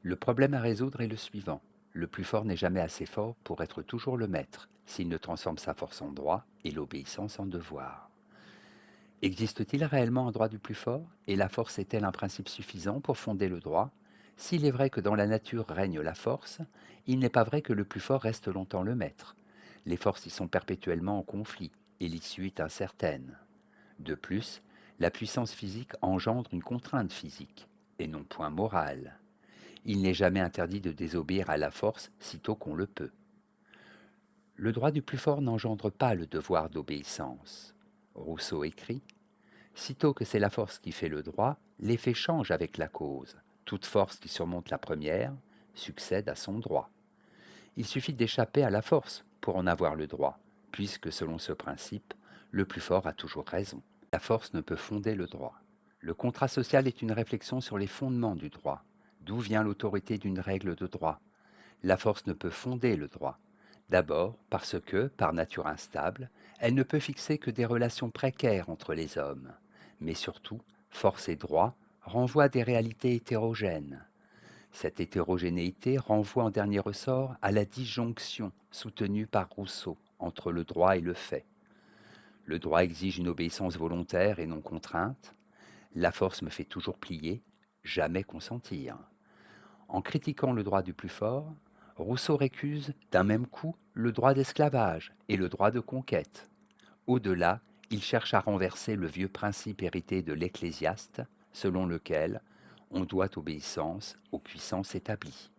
Le problème à résoudre est le suivant. Le plus fort n'est jamais assez fort pour être toujours le maître, s'il ne transforme sa force en droit et l'obéissance en devoir. Existe-t-il réellement un droit du plus fort? Et la force est-elle un principe suffisant pour fonder le droit? S'il est vrai que dans la nature règne la force, il n'est pas vrai que le plus fort reste longtemps le maître. Les forces y sont perpétuellement en conflit, et l'issue est incertaine. De plus, la puissance physique engendre une contrainte physique, et non point morale. Il n'est jamais interdit de désobéir à la force sitôt qu'on le peut. Le droit du plus fort n'engendre pas le devoir d'obéissance. Rousseau écrit: sitôt que c'est la force qui fait le droit, l'effet change avec la cause. Toute force qui surmonte la première succède à son droit. Il suffit d'échapper à la force pour en avoir le droit, puisque selon ce principe, le plus fort a toujours raison. La force ne peut fonder le droit. Le contrat social est une réflexion sur les fondements du droit. D'où vient l'autorité d'une règle de droit? La force ne peut fonder le droit. D'abord parce que, par nature instable, elle ne peut fixer que des relations précaires entre les hommes. Mais surtout, force et droit renvoient à des réalités hétérogènes. Cette hétérogénéité renvoie en dernier ressort à la disjonction soutenue par Rousseau entre le droit et le fait. Le droit exige une obéissance volontaire et non contrainte. La force me fait toujours plier, jamais consentir. En critiquant le droit du plus fort, Rousseau récuse d'un même coup le droit d'esclavage et le droit de conquête. Au-delà, il cherche à renverser le vieux principe hérité de l'Ecclésiaste, selon lequel on doit obéissance aux puissances établies.